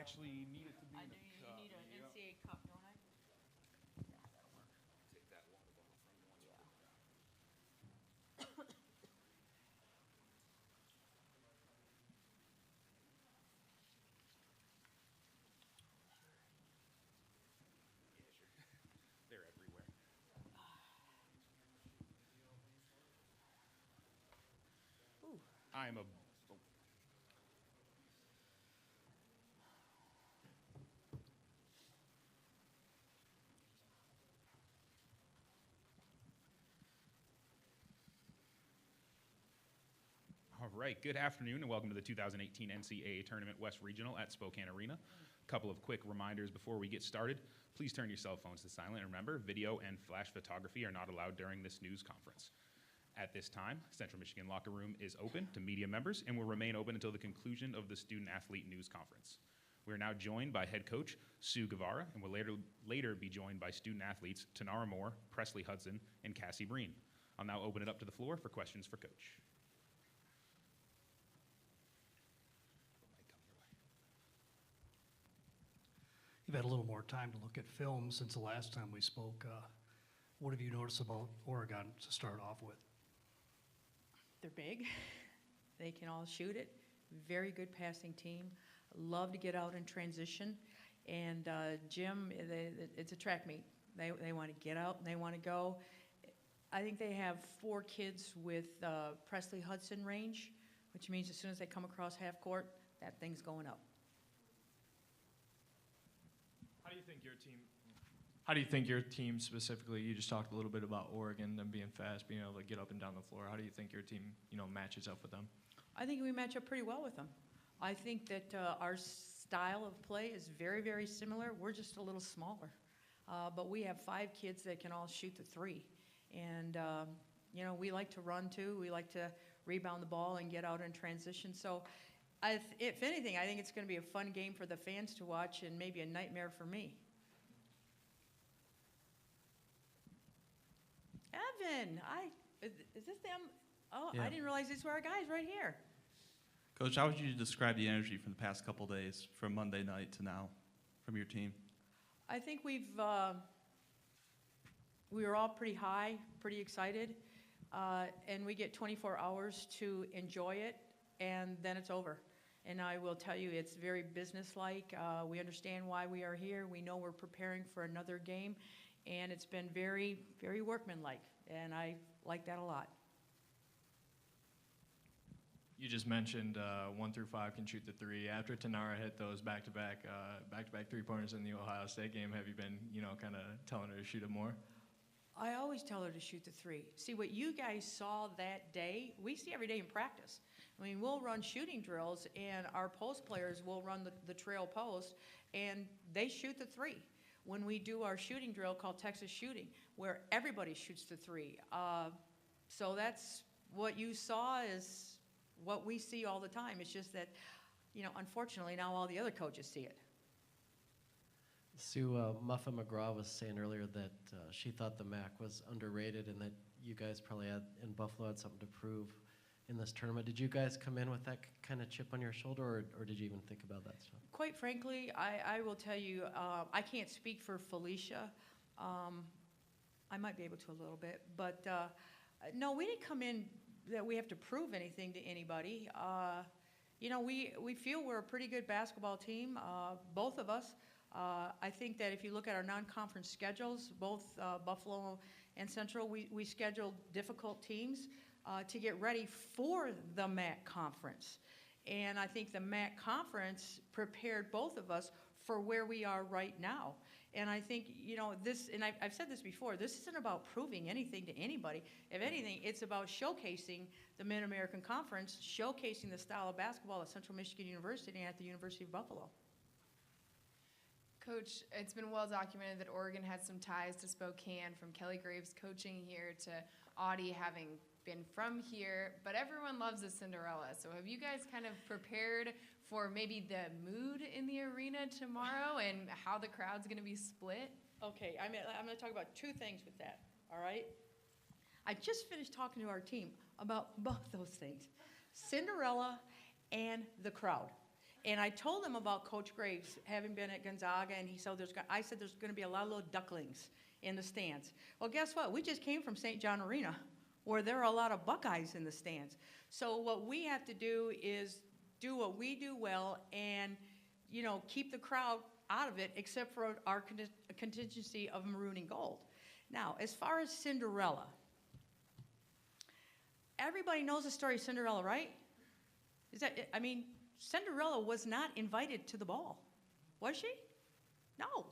actually need it to be I in do. the You cup. need an Yep. NCAA cup, don't I? Yeah, that'll work. Take that water bottle from you once you Yeah. put it down. Yeah, sure. They're everywhere. Ooh. I'm a. Oh. All right, good afternoon and welcome to the 2018 NCAA Tournament West Regional at Spokane Arena. A couple of quick reminders before we get started. Please turn your cell phones to silent and remember, video and flash photography are not allowed during this news conference. At this time, Central Michigan Locker Room is open to media members and will remain open until the conclusion of the Student Athlete News Conference. We are now joined by head coach Sue Guevara and will later be joined by student athletes Tanara Moore, Presley Hudson, and Cassie Breen. I'll now open it up to the floor for questions for Coach. You've had a little more time to look at film since the last time we spoke. What have you noticed about Oregon to start off with? They're big. They can all shoot it. Very good passing team. Love to get out in transition. And Jim, it's a track meet. They want to get out and they want to go. I think they have 4 kids with Presley Hudson range, which means as soon as they come across half court, that thing's going up. How do you think your team specifically, you just talked a little bit about Oregon, them being fast, being able to get up and down the floor. How do you think your team, matches up with them? I think we match up pretty well with them. I think that our style of play is very, very similar. We're just a little smaller. But we have 5 kids that can all shoot the 3. And, we like to run too. We like to rebound the ball and get out in transition. So if anything, I think it's going to be a fun game for the fans to watch and maybe a nightmare for me. Evan, is this them? Oh, Yeah. I didn't realize these were our guys right here. Coach, how would you describe the energy from the past couple days, from Monday night to now, from your team? I think we were all pretty high, pretty excited, and we get 24 hours to enjoy it, and then it's over. And I will tell you, it's very businesslike. We understand why we are here. We know we're preparing for another game, and it's been very, very workmanlike, and I like that a lot. You just mentioned 1 through 5 can shoot the 3. After Tanara hit those back-to-back 3-pointers in the Ohio State game, have you been, kind of telling her to shoot it more? I always tell her to shoot the 3. See, what you guys saw that day, we see every day in practice. I mean, we'll run shooting drills, and our post players will run the trail post, and they shoot the 3. When we do our shooting drill called Texas Shooting, where everybody shoots the 3. So that's what you saw is what we see all the time. It's just that, unfortunately, now all the other coaches see it. Sue, Muffa McGraw was saying earlier that she thought the MAC was underrated and that you guys probably in Buffalo had something to prove in this tournament. Did you guys come in with that kind of chip on your shoulder, or did you even think about that stuff? Quite frankly, I will tell you, I can't speak for Felicia. I might be able to a little bit, but no, we didn't come in that we have to prove anything to anybody. We feel we're a pretty good basketball team, both of us. I think that if you look at our non-conference schedules, both Buffalo and Central, we scheduled difficult teams to get ready for the MAC conference. And I think the MAC conference prepared both of us for where we are right now. And I think, this, and I've said this before, this isn't about proving anything to anybody. If anything, it's about showcasing the Mid-American Conference, showcasing the style of basketball at Central Michigan University and at the University of Buffalo. Coach, it's been well documented that Oregon had some ties to Spokane, from Kelly Graves coaching here to Audie having been from here, but everyone loves a Cinderella. So have you guys kind of prepared for maybe the mood in the arena tomorrow and how the crowd's going to be split? Okay, I'm going to talk about 2 things with that, all right? I just finished talking to our team about both those things, Cinderella and the crowd. And I told him about Coach Graves having been at Gonzaga, and he said I said there's going to be a lot of little ducklings in the stands. Well, guess what? We just came from St. John Arena, where there are a lot of Buckeyes in the stands. So what we have to do is do what we do well and, you know, keep the crowd out of it, except for our contingency of maroon and gold. Now, as far as Cinderella, everybody knows the story of Cinderella, right? Cinderella was not invited to the ball, was she? No.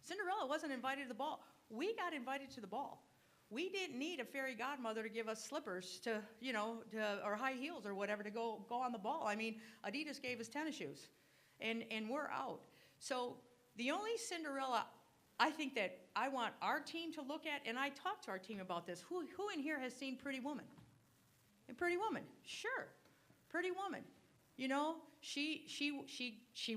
Cinderella wasn't invited to the ball. We got invited to the ball. We didn't need a fairy godmother to give us slippers or high heels or whatever to go on the ball. I mean, Adidas gave us tennis shoes, and we're out. So the only Cinderella I think that I want our team to look at, and I talked to our team about this. Who in here has seen Pretty Woman? And Pretty Woman, sure, Pretty Woman. You know, she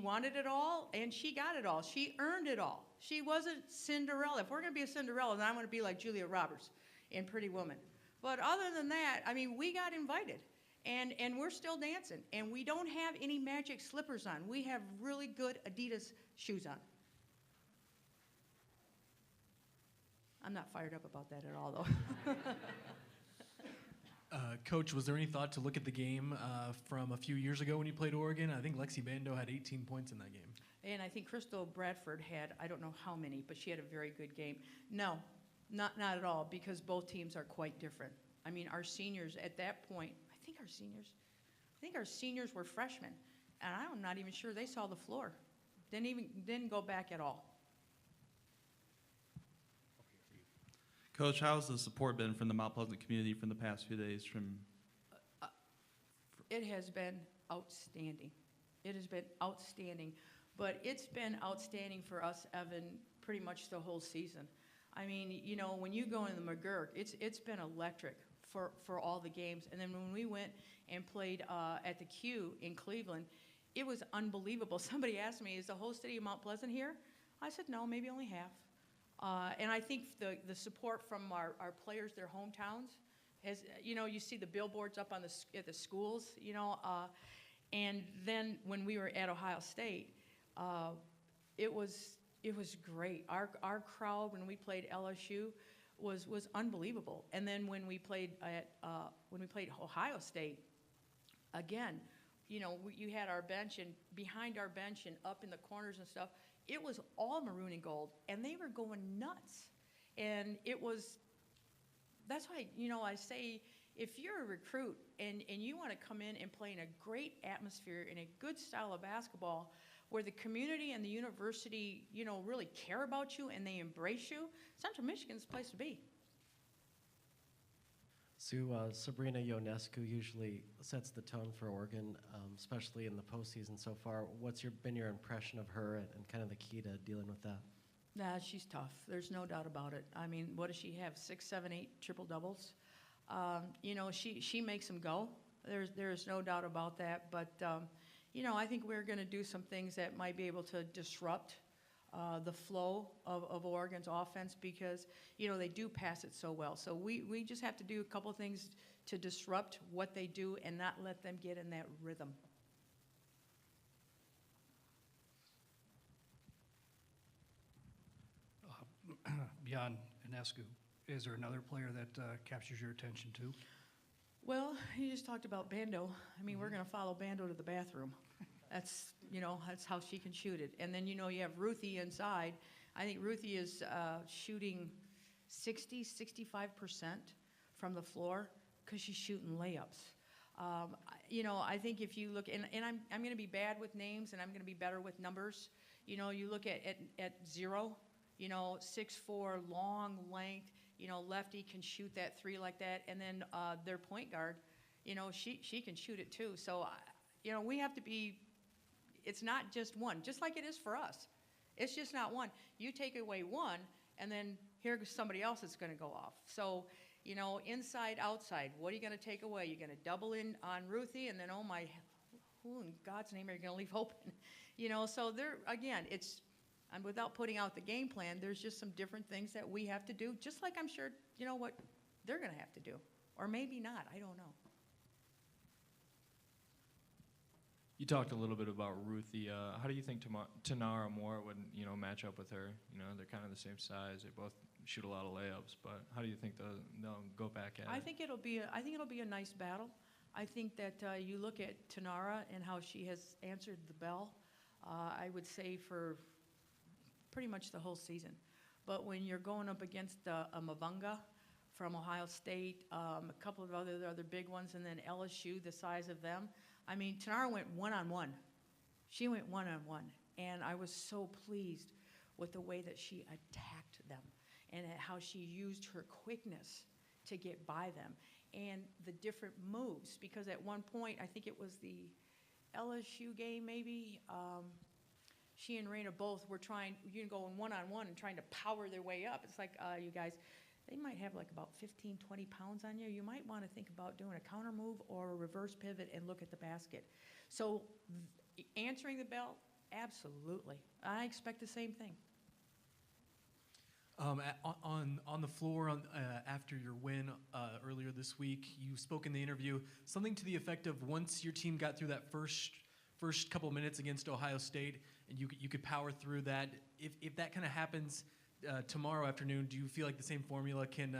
wanted it all, and she got it all. She earned it all. She wasn't Cinderella. If we're going to be a Cinderella, then I'm going to be like Julia Roberts in Pretty Woman. But other than that, I mean, we got invited, and we're still dancing. And we don't have any magic slippers on. We have really good Adidas shoes on. I'm not fired up about that at all, though. Coach, was there any thought to look at the game from a few years ago when you played Oregon? I think Lexi Bando had 18 points in that game. And I think Crystal Bradford had, I don't know how many, but she had a very good game. No, not at all, because both teams are quite different. I mean, our seniors at that point, I think our seniors were freshmen, and I'm not even sure they saw the floor. Didn't go back at all. Coach, how has the support been from the Mount Pleasant community from the past few days? It has been outstanding. It has been outstanding. But it's been outstanding for us, Evan, pretty much the whole season. I mean, you know, when you go into the McGurk, it's been electric for all the games. And then when we went and played at the Q in Cleveland, it was unbelievable. Somebody asked me, is the whole city of Mount Pleasant here? I said, no, maybe only half. And I think the support from our players, their hometowns, has, you know, you see the billboards up on at the schools, you know, and then when we were at Ohio State, it was great. Our crowd when we played LSU was unbelievable. And then when we played Ohio State, again, you know, you had our bench, and behind our bench and up in the corners and stuff, it was all maroon and gold, and they were going nuts. And that's why, you know, I say, if you're a recruit and you want to come in and play in a great atmosphere, in a good style of basketball, where the community and the university, you know, really care about you and they embrace you, Central Michigan's the place to be. Sue, Sabrina Ionescu usually sets the tone for Oregon, especially in the postseason so far. What's been your impression of her and kind of the key to dealing with that? Nah, she's tough. There's no doubt about it. I mean, what does she have? 6, 7, 8 triple doubles. You know, she makes them go. There's no doubt about that. But you know, I think we're going to do some things that might be able to disrupt the flow of Oregon's offense, because, you know, they do pass it so well. So we just have to do a couple things to disrupt what they do and not let them get in that rhythm. Beyond Ionescu, is there another player that captures your attention too? Well, you just talked about Bando. I mean, we're going to follow Bando to the bathroom. That's, you know, that's how she can shoot it. And then, you know, you have Ruthie inside. I think Ruthie is shooting 65% from the floor because she's shooting layups. You know, I think if you look, and I'm going to be bad with names, and I'm going to be better with numbers. You know, you look at Zero, you know, 6'4", long length, you know, lefty, can shoot that three like that. And then their point guard, you know, she can shoot it too. So, you know, we have to be, it's not just one, just like it is for us. It's just not one. You take away one, and then here's somebody else that's going to go off. So, you know, inside, outside, what are you going to take away? You're going to double in on Ruthie, and then, oh my, who in God's name are you going to leave open? You know, so there, again, it's, and without putting out the game plan, there's just some different things that we have to do, just like I'm sure, you know, what they're going to have to do. Or maybe not, I don't know. You talked a little bit about Ruthie. How do you think Tanara Moore would, match up with her? They're kind of the same size. They both shoot a lot of layups, but how do you think they'll go back at I it? think it'll be a nice battle. I think that you look at Tanara and how she has answered the bell. I would say for pretty much the whole season. But when you're going up against a Mavunga from Ohio State, a couple of other big ones, and then LSU, the size of them. I mean, Tanara went one-on-one. She went one-on-one, and I was so pleased with the way that she attacked them and at how she used her quickness to get by them and the different moves. Because at one point, I think it was the LSU game maybe, she and Raina both were trying, going one-on-one and trying to power their way up. It's like, you guys, they might have like about 15, 20 pounds on you. You might want to think about doing a counter move or a reverse pivot and look at the basket. So answering the bell, absolutely. I expect the same thing. On the floor after your win earlier this week, you spoke in the interview something to the effect of once your team got through that first couple minutes against Ohio State and you could power through that. If that kind of happens tomorrow afternoon, do you feel like the same formula can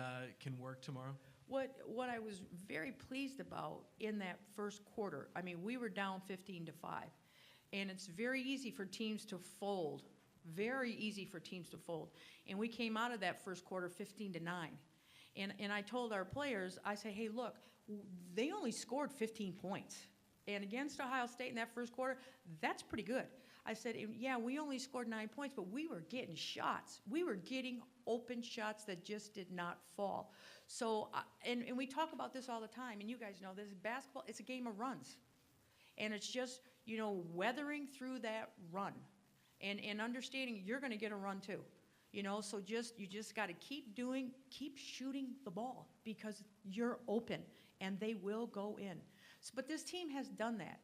work tomorrow? What I was very pleased about in that first quarter, I mean, we were down 15-5, and it's very easy for teams to fold. Very easy for teams to fold. And we came out of that first quarter 15-9. And I told our players, I say, hey, look, they only scored 15 points. And against Ohio State in that first quarter, that's pretty good. I said, yeah, we only scored 9 points, but we were getting shots. We were getting open shots that just did not fall. So, and we talk about this all the time, and you guys know this, basketball, it's a game of runs. And it's just, weathering through that run. And understanding you're going to get a run too, so you just got to keep shooting the ball because you're open and they will go in. So, but this team has done that.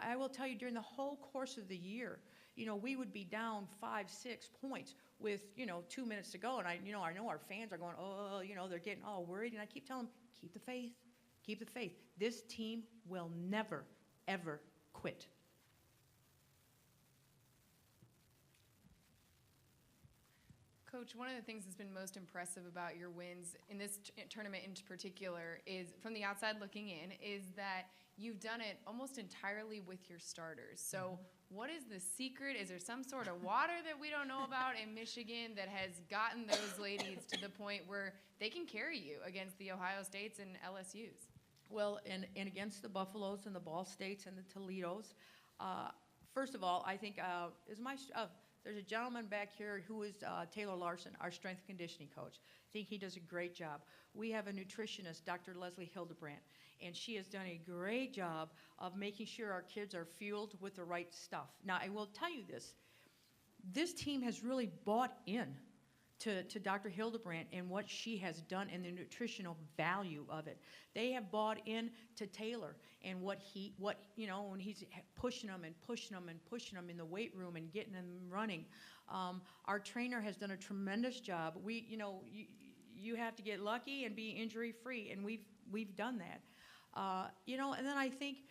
I will tell you during the whole course of the year, we would be down 5, 6 points with 2 minutes to go, and I know our fans are going, oh, they're getting all worried, and I keep telling them, keep the faith, keep the faith. This team will never, ever quit. Coach, one of the things that's been most impressive about your wins in this tournament in particular is, from the outside looking in, is that you've done it almost entirely with your starters. So what is the secret? Is there some sort of water that we don't know about in Michigan that has gotten those ladies to the point where they can carry you against the Ohio States and LSUs? Well, and against the Buffaloes and the Ball States and the Toledos, first of all, I think there's a gentleman back here who is Taylor Larson, our strength conditioning coach. I think he does a great job. We have a nutritionist, Dr. Leslie Hildebrandt, and she has done a great job of making sure our kids are fueled with the right stuff. Now, I will tell you this team has really bought in to Dr. Hildebrandt and what she has done and the nutritional value of it. They have bought in to Taylor and when he's pushing them in the weight room and getting them running. Our trainer has done a tremendous job. You have to get lucky and be injury free, and we've done that. And then I think,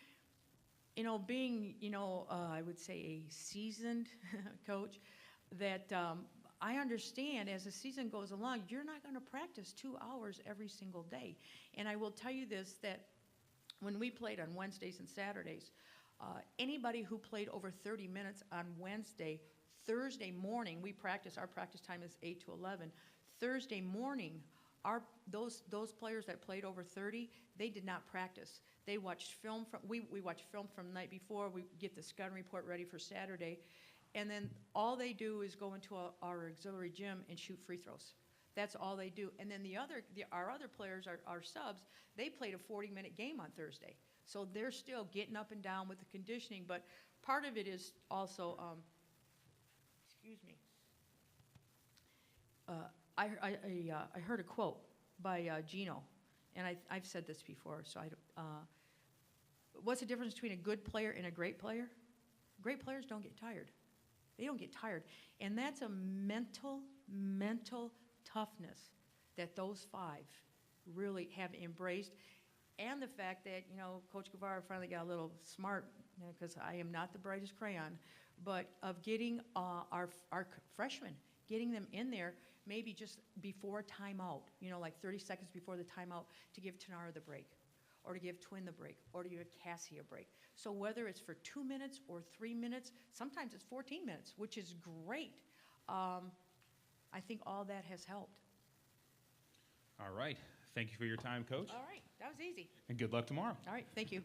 being, I would say a seasoned coach, that I understand as the season goes along, you're not going to practice 2 hours every single day. And I will tell you this, that when we played on Wednesdays and Saturdays, anybody who played over 30 minutes on Wednesday, Thursday morning, our practice time is 8 to 11. Thursday morning, those players that played over 30, they did not practice. They watched film we watched film from the night before. We get the scouting report ready for Saturday. And then all they do is go into our auxiliary gym and shoot free throws. That's all they do. And then our other players, our subs, they played a 40-minute game on Thursday. So they're still getting up and down with the conditioning. But part of it is also, I heard a quote by Gino, and I've said this before. So what's the difference between a good player and a great player? Great players don't get tired. They don't get tired. And that's a mental toughness that those 5 really have embraced. and the fact that, Coach Guevara finally got a little smart, because I am not the brightest crayon, but of getting our freshmen, getting them in there maybe just before timeout, like 30 seconds before the timeout, to give Tanara the break, or to give Twin the break, or to give Cassie a break. So whether it's for 2 minutes or 3 minutes, sometimes it's 14 minutes, which is great. I think all that has helped. All right. Thank you for your time, Coach, All right, that was easy. and good luck tomorrow. All right, thank you.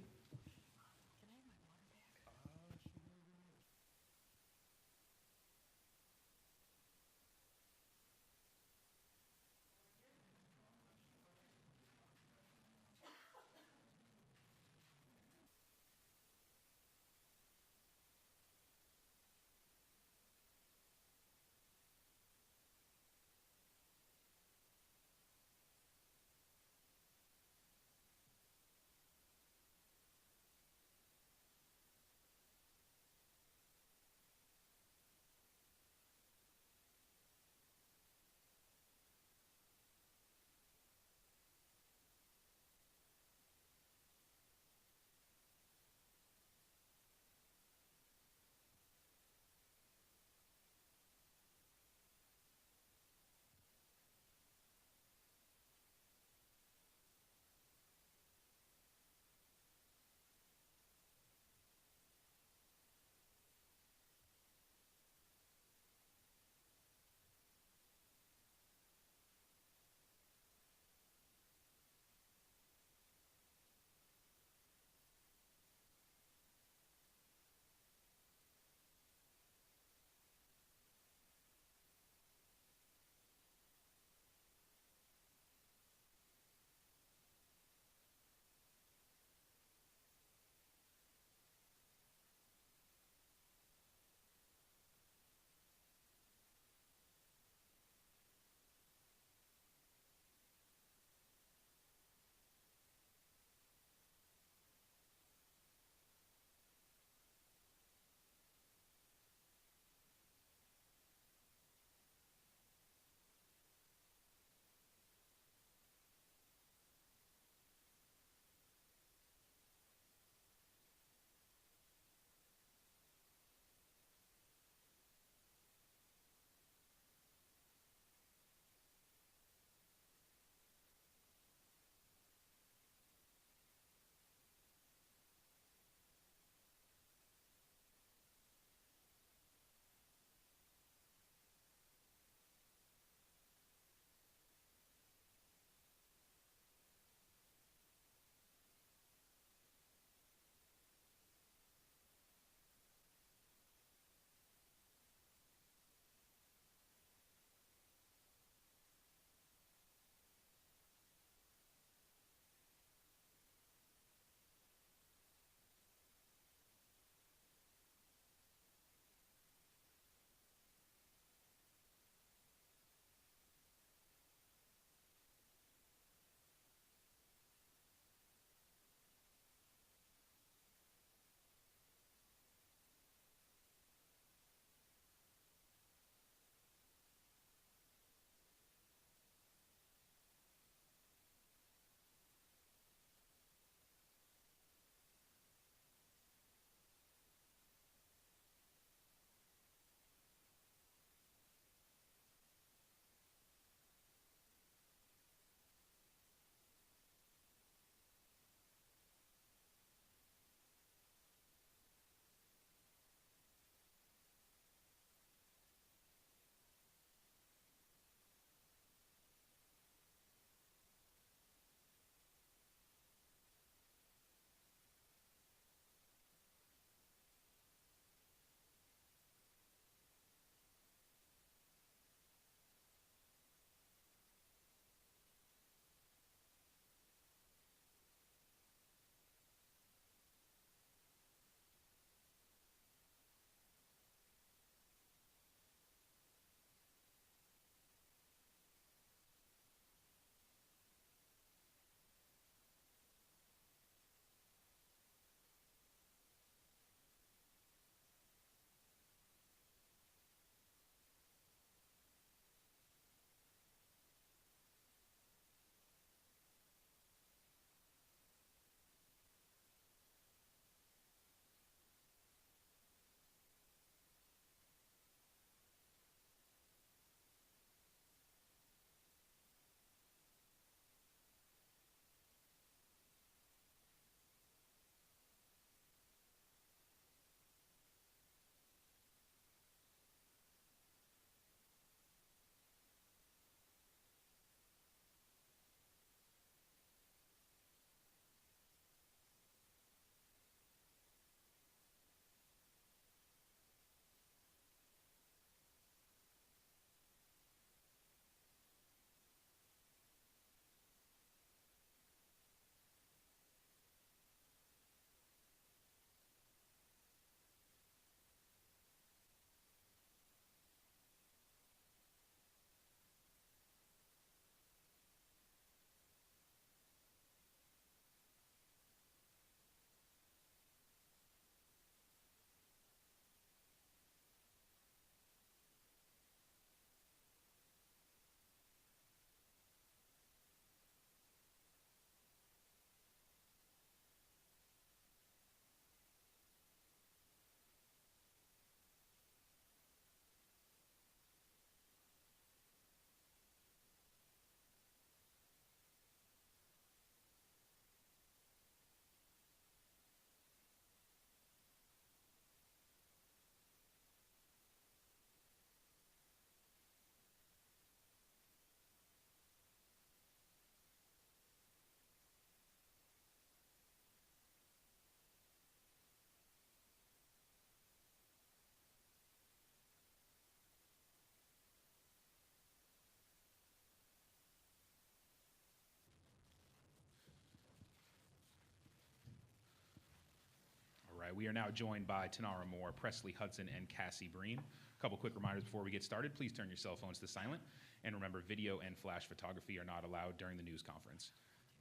we are now joined by Tanara Moore, Presley Hudson, and Cassie Breen. A couple quick reminders before we get started. Please turn your cell phones to silent. And remember, video and flash photography are not allowed during the news conference.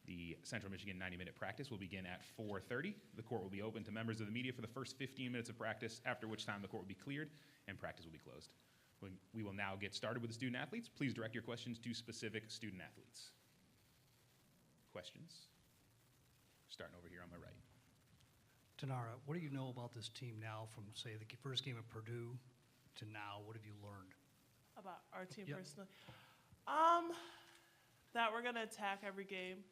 The Central Michigan 90-minute practice will begin at 4:30. The court will be open to members of the media for the first 15 minutes of practice, after which time the court will be cleared and practice will be closed. We will now get started with the student athletes. Please direct your questions to specific student athletes. Questions? Starting over here on my right. Tanara, what do you know about this team now from, say, the first game at Purdue to now? What have you learned? About our team Yep. personally? That we're going to attack every game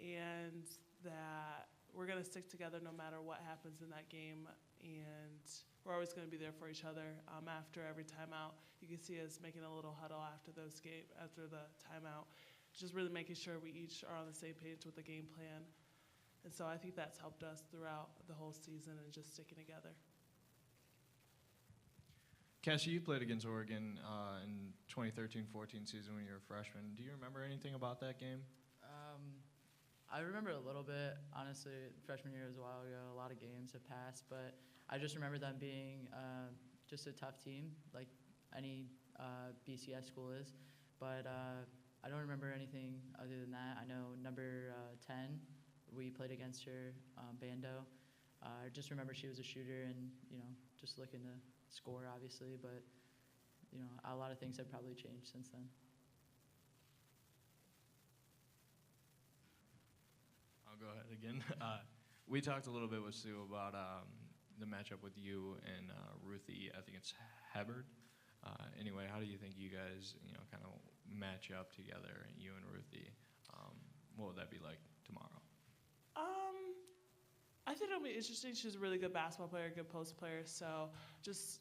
and that we're going to stick together no matter what happens in that game, and we're always going to be there for each other after every timeout. You can see us making a little huddle after the timeout, just really making sure we each are on the same page with the game plan. And so I think that's helped us throughout the whole season and just sticking together. Cassie, you played against Oregon in 2013-14 season when you were a freshman. Do you remember anything about that game? I remember a little bit. Honestly, freshman year was a while ago. A lot of games have passed, but I just remember them being just a tough team, like any BCS school is. But I don't remember anything other than that. I know number 10, we played against her, Bando. I just remember she was a shooter and, just looking to score, obviously. But, a lot of things have probably changed since then. I'll go ahead again. We talked a little bit with Sue about the matchup with you and Ruthie. I think it's Hubbard. Anyway, how do you think you guys, kind of match up together, you and Ruthie? What would that be like tomorrow? I think it'll be interesting. She's a really good basketball player, good post player, so just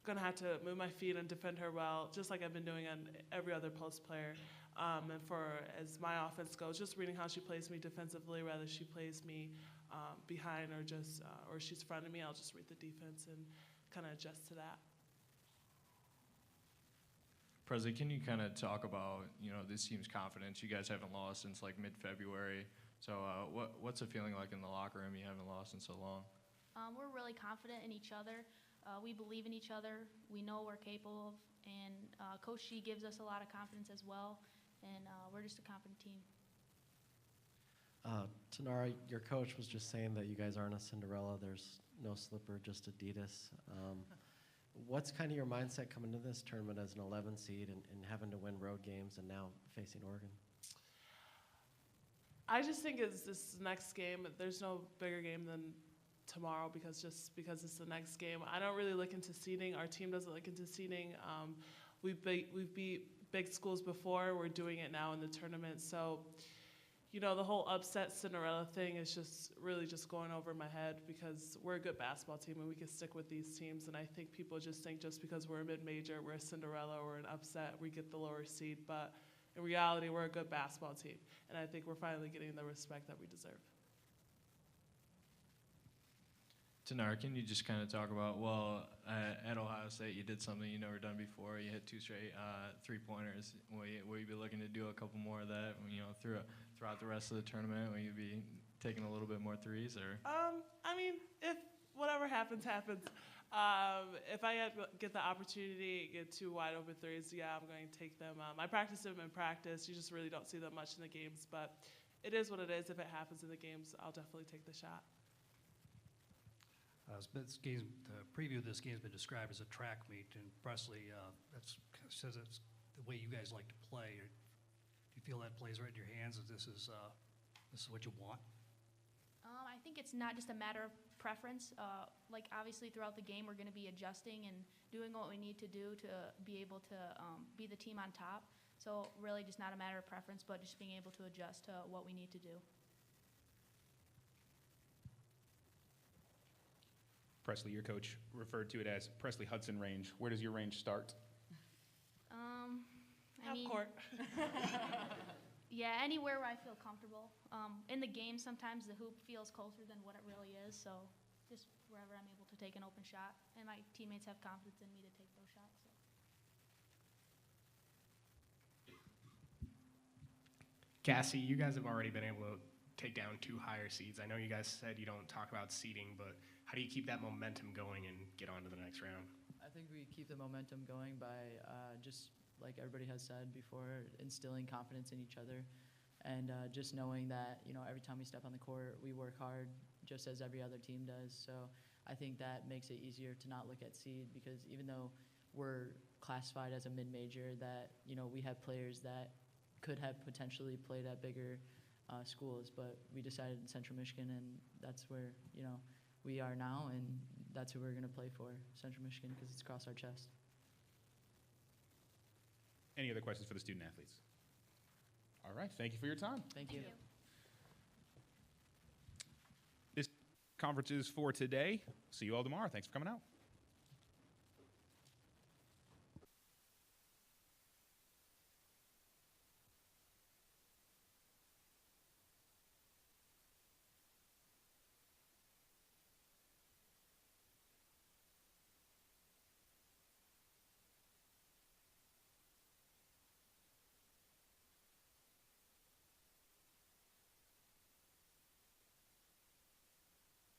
gonna have to move my feet and defend her well, just like I've been doing on every other post player. And as my offense goes, just reading how she plays me defensively, whether she plays me behind or she's front of me, I'll just read the defense and kind of adjust to that. Presley, can you kind of talk about, this team's confidence? You guys haven't lost since like mid-February. So what's it feeling like in the locker room? You haven't lost in so long. We're really confident in each other. We believe in each other. We know what we're capable of. And Coach G gives us a lot of confidence as well. And we're just a confident team. Tanara, your coach was just saying that you guys aren't a Cinderella. There's no slipper, just Adidas. What's kind of your mindset coming to this tournament as an 11 seed and having to win road games and now facing Oregon? I just think it's this next game. There's no bigger game than tomorrow because it's the next game. I don't really look into seeding. Our team doesn't look into seeding. We've beat big schools before. We're doing it now in the tournament. So, the whole upset Cinderella thing is just really just going over my head because we're a good basketball team and we can stick with these teams. And I think people just think just because we're a mid-major, we're a Cinderella or an upset, we get the lower seed. But in reality, we're a good basketball team. And I think we're finally getting the respect that we deserve. Tanara, can you just kind of talk about, at Ohio State, you did something you never done before. You hit 2 straight three-pointers. Will you be looking to do a couple more of that, throughout the rest of the tournament? Will you be taking a little bit more threes? Or? If whatever happens, happens. If I get the opportunity, get 2 wide open threes, I'm going to take them. I practice them in practice. You just really don't see them much in the games, but it is what it is. If it happens in the games, I'll definitely take the shot. The preview of this game has been described as a track meet, and Presley says it's the way you guys like to play. Do you feel that plays right in your hands? That this is what you want? I think it's not just a matter of preference. Obviously throughout the game, we're going to be adjusting and doing what we need to do to be able to be the team on top. So really just not a matter of preference, but just being able to adjust to what we need to do. Presley, your coach referred to it as Presley Hudson range. Where does your range start? Half court. Yeah, anywhere where I feel comfortable. In the game, sometimes the hoop feels closer than what it really is, so just wherever I'm able to take an open shot. And my teammates have confidence in me to take those shots. So. Cassie, you guys have already been able to take down 2 higher seeds? I know you guys said you don't talk about seeding, but how do you keep that momentum going and get on to the next round? I think we keep the momentum going by just like everybody has said before, instilling confidence in each other, and just knowing that every time we step on the court, we work hard, just as every other team does. So I think that makes it easier to not look at seed, because even though we're classified as a mid-major, that we have players that could have potentially played at bigger schools, but we decided in Central Michigan, and that's where we are now, and that's who we're going to play for, Central Michigan, because it's across our chest. Any other questions for the student athletes? All right, thank you for your time. Thank you. This conference is for today. See you all tomorrow. Thanks for coming out.